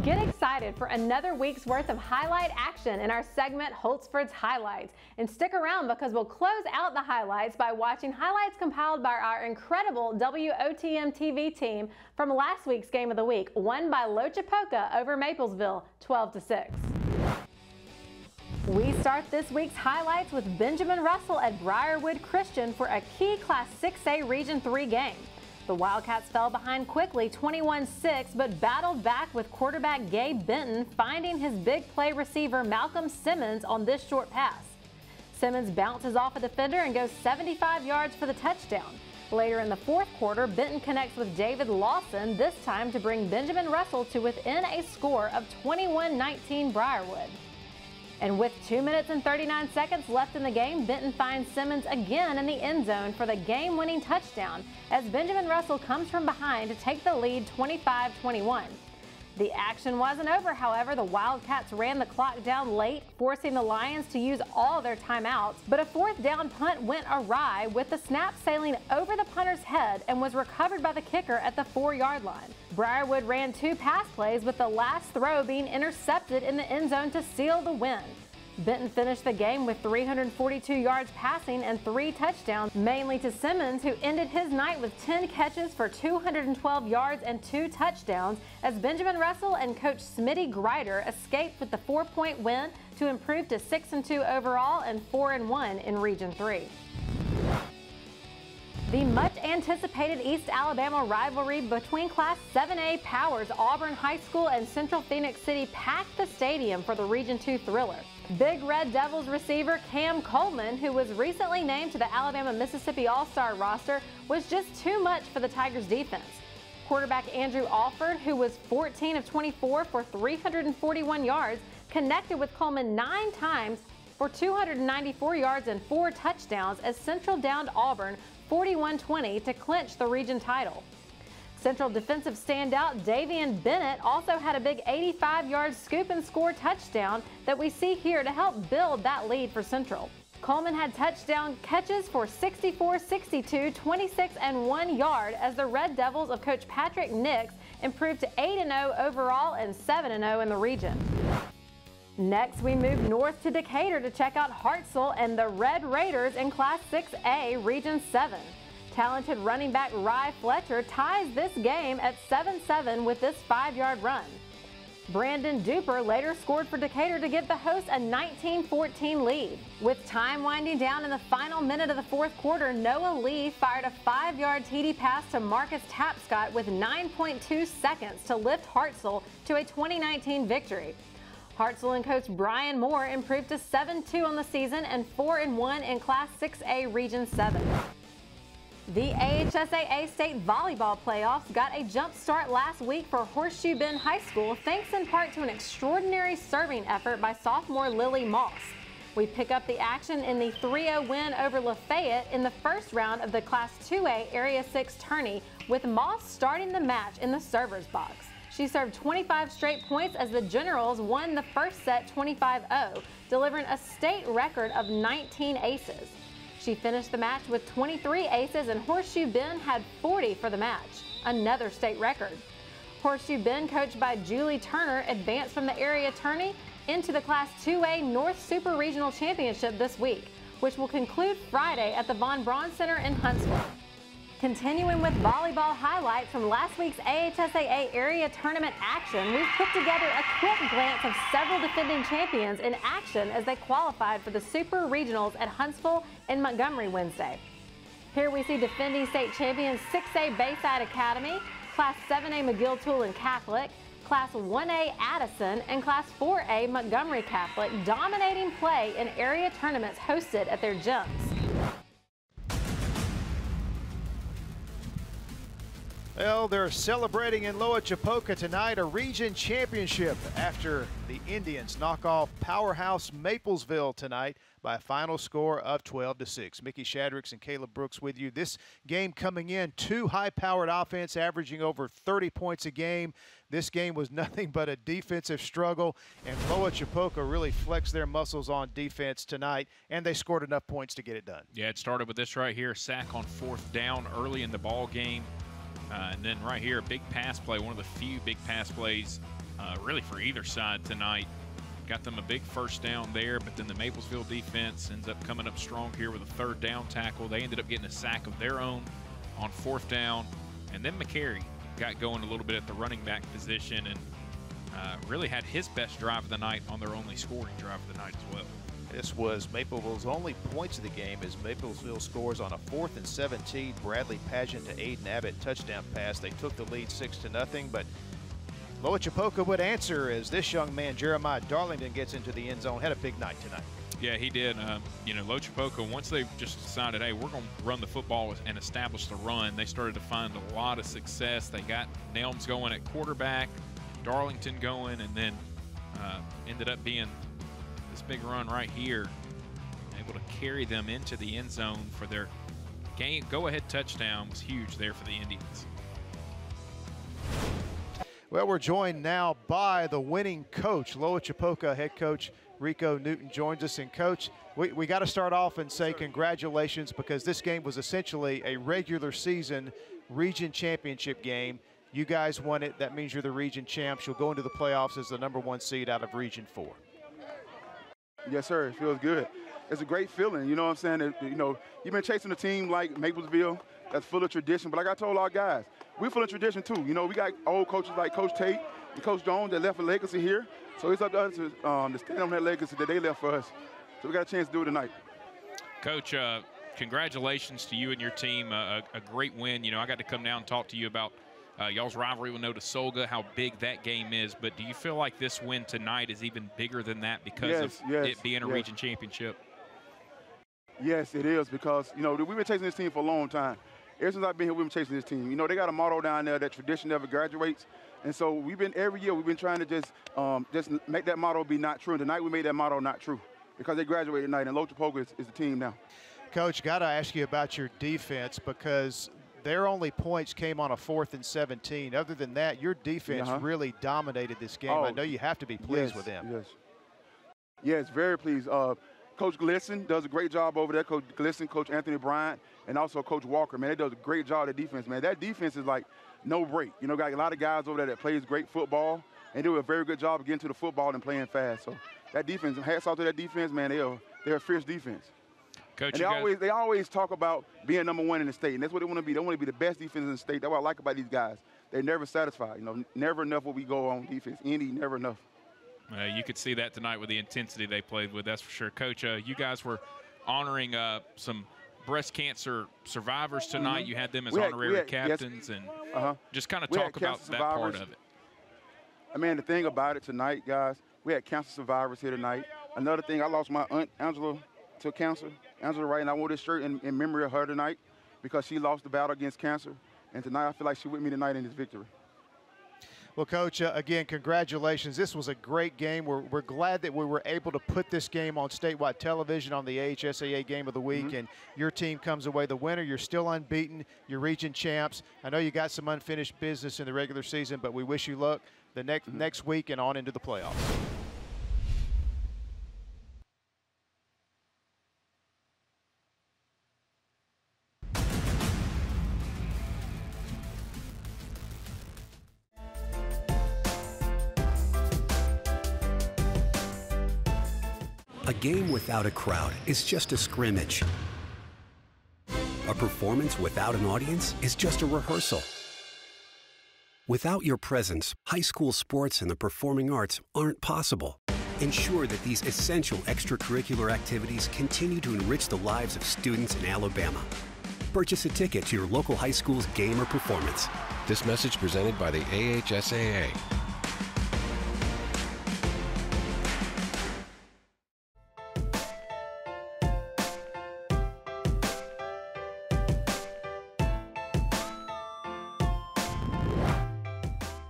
Get excited for another week's worth of highlight action in our segment Holtzford's Highlights. And stick around because we'll close out the highlights by watching highlights compiled by our incredible WOTM TV team from last week's game of the week, won by Lochapoka over Maplesville 12-6. We start this week's highlights with Benjamin Russell at Briarwood Christian for a key Class 6A Region 3 game. The Wildcats fell behind quickly 21-6, but battled back with quarterback Gabe Benton finding his big play receiver Malcolm Simmons on this short pass. Simmons bounces off a defender and goes 75 yards for the touchdown. Later in the fourth quarter, Benton connects with David Lawson, this time to bring Benjamin Russell to within a score of 21-19 Briarwood. And with 2 minutes and 39 seconds left in the game, Benton finds Simmons again in the end zone for the game-winning touchdown as Benjamin Russell comes from behind to take the lead 25-21. The action wasn't over, however. The Wildcats ran the clock down late, forcing the Lions to use all their timeouts, but a fourth down punt went awry with the snap sailing over the punter's head and was recovered by the kicker at the 4-yard line. Briarwood ran 2 pass plays, with the last throw being intercepted in the end zone to seal the win. Benton finished the game with 342 yards passing and 3 touchdowns, mainly to Simmons, who ended his night with 10 catches for 212 yards and 2 touchdowns, as Benjamin Russell and coach Smitty Greider escaped with the 4-point win to improve to 6-2 overall and 4-1 in Region 3. The much-anticipated East Alabama rivalry between Class 7A powers Auburn High School and Central Phoenix City packed the stadium for the Region 2 thriller. Big Red Devils receiver Cam Coleman, who was recently named to the Alabama-Mississippi All-Star roster, was just too much for the Tigers' defense. Quarterback Andrew Alford, who was 14 of 24 for 341 yards, connected with Coleman 9 times for 294 yards and 4 touchdowns as Central downed Auburn 41-20 to clinch the region title. Central defensive standout Davian Bennett also had a big 85-yard scoop and score touchdown that we see here to help build that lead for Central. Coleman had touchdown catches for 64, 62, 26, and 1 yard as the Red Devils of coach Patrick Nix improved to 8-0 overall and 7-0 in the region. Next, we move north to Decatur to check out Hartselle and the Red Raiders in Class 6A Region 7. Talented running back Rye Fletcher ties this game at 7-7 with this 5-yard run. Brandon Duper later scored for Decatur to give the hosts a 19-14 lead. With time winding down in the final minute of the fourth quarter, Noah Lee fired a 5-yard TD pass to Marcus Tapscott with 9.2 seconds to lift Hartselle to a 2019 victory. Hartselle and coach Brian Moore improved to 7-2 on the season and 4-1 in Class 6A Region 7. The AHSAA State Volleyball Playoffs got a jump start last week for Horseshoe Bend High School, thanks in part to an extraordinary serving effort by sophomore Lily Moss. We pick up the action in the 3-0 win over Lafayette in the first round of the Class 2A Area 6 tourney, with Moss starting the match in the server's box. She served 25 straight points as the Generals won the first set 25-0, delivering a state record of 19 aces. She finished the match with 23 aces, and Horseshoe Bend had 40 for the match, another state record. Horseshoe Bend, coached by Julie Turner, advanced from the area tourney into the Class 2A North Super Regional Championship this week, which will conclude Friday at the Von Braun Center in Huntsville. Continuing with volleyball highlights from last week's AHSAA area tournament action, we've put together a quick glance of several defending champions in action as they qualified for the Super Regionals at Huntsville and Montgomery Wednesday. Here we see defending state champions 6A Bayside Academy, Class 7A McGill-Tool and Catholic, Class 1A Addison, and Class 4A Montgomery Catholic dominating play in area tournaments hosted at their gyms. Well, they're celebrating in Lochapoka tonight a region championship after the Indians knock off powerhouse Maplesville tonight by a final score of 12-6. Mickey Shadricks and Caleb Brooks with you. This game coming in, 2 high-powered offense averaging over 30 points a game. This game was nothing but a defensive struggle, and Lochapoka really flexed their muscles on defense tonight, and they scored enough points to get it done. Yeah, it started with this right here, sack on 4th down early in the ball game. And then right here, a big pass play, one of the few big pass plays really for either side tonight. Got them a big first down there, but then the Maplesville defense ends up coming up strong here with a third down tackle. They ended up getting a sack of their own on fourth down, and then McCary got going a little bit at the running back position and really had his best drive of the night on their only scoring drive of the night as well. This was Mapleville's only points of the game as Maplesville scores on a 4th and 17. Bradley Pageant to Aiden Abbott touchdown pass. They took the lead 6-0, but Loachapoka would answer as this young man, Jeremiah Darlington, gets into the end zone. Had a big night tonight. Yeah, he did. You know, Loachapoka, once they just decided, hey, we're going to run the football and establish the run, they started to find a lot of success. They got Nelms going at quarterback, Darlington going, and then ended up being this big run right here, able to carry them into the end zone for their go-ahead touchdown. Was huge there for the Indians. Well, we're joined now by the winning coach. Loachapoka head coach Rico Newton joins us. And coach, we got to start off and say congratulations, because this game was essentially a regular season region championship game. You guys won it. That means you're the region champs. You'll go into the playoffs as the #1 seed out of Region 4. Yes, sir. It feels good. It's a great feeling. You know what I'm saying? You know, you've been chasing a team like Maplesville that's full of tradition. But like I told our guys, we're full of tradition too. You know, we got old coaches like Coach Tate and Coach Jones that left a legacy here. So it's up to us to stand on that legacy that they left for us. So we got a chance to do it tonight. Coach, congratulations to you and your team. A great win. You know, I got to come down and talk to you about y'all's rivalry with Notasulga, how big that game is. But do you feel like this win tonight is even bigger than that because of it being a region championship? Yes, it is, because, you know, we've been chasing this team for a long time. Ever since I've been here, we've been chasing this team. You know, they got a motto down there that tradition never graduates. And so every year we've been trying to just make that motto be not true. And tonight we made that motto not true, because they graduated tonight, and Loachapoka is the team now. Coach, got to ask you about your defense, because their only points came on a 4th and 17. Other than that, your defense really dominated this game. I know you have to be pleased with them. Yes, very pleased. Coach Glisson does a great job over there. Coach Glisson, Coach Anthony Bryant, and also Coach Walker, man, they does a great job of the defense, man. That defense is like no break. You know, got a lot of guys over there that plays great football, and do a very good job of getting to the football and playing fast. So that defense, hats off to that defense, man. They're a fierce defense. Coach, and they always talk about being #1 in the state, and that's what they want to be. They want to be the best defense in the state. That's what I like about these guys. They're never satisfied. You know, never enough what we go on defense. Never enough. You could see that tonight with the intensity they played with, that's for sure. Coach, you guys were honoring some breast cancer survivors tonight. You had them as honorary captains, and just kind of talk about that part of it. I mean, the thing about it tonight, guys, we had cancer survivors here tonight. Another thing, I lost my aunt, Angela, to cancer. Angela Wright, and I wore this shirt in memory of her tonight, because she lost the battle against cancer. And tonight I feel like she's with me tonight in this victory. Well, Coach, again, congratulations. This was a great game. We're glad that we were able to put this game on statewide television on the AHSAA Game of the Week, and your team comes away the winner. You're still unbeaten. You're region champs. I know you got some unfinished business in the regular season, but we wish you luck the next week and on into the playoffs. A game without a crowd is just a scrimmage. A performance without an audience is just a rehearsal. Without your presence, high school sports and the performing arts aren't possible. Ensure that these essential extracurricular activities continue to enrich the lives of students in Alabama. Purchase a ticket to your local high school's game or performance. This message presented by the AHSAA.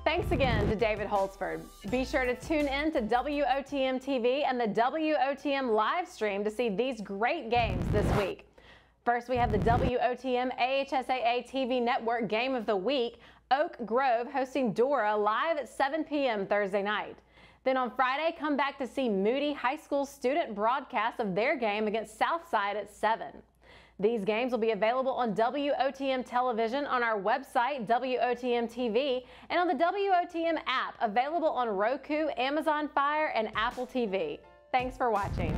Thanks again to David Holzford. Be sure to tune in to WOTM TV and the WOTM live stream to see these great games this week. First, we have the WOTM AHSAA TV Network Game of the Week, Oak Grove hosting Dora live at 7 p.m. Thursday night. Then on Friday, come back to see Moody High School student broadcast of their game against Southside at 7. These games will be available on WOTM television, on our website, WOTM TV, and on the WOTM app, available on Roku, Amazon Fire, and Apple TV. Thanks for watching.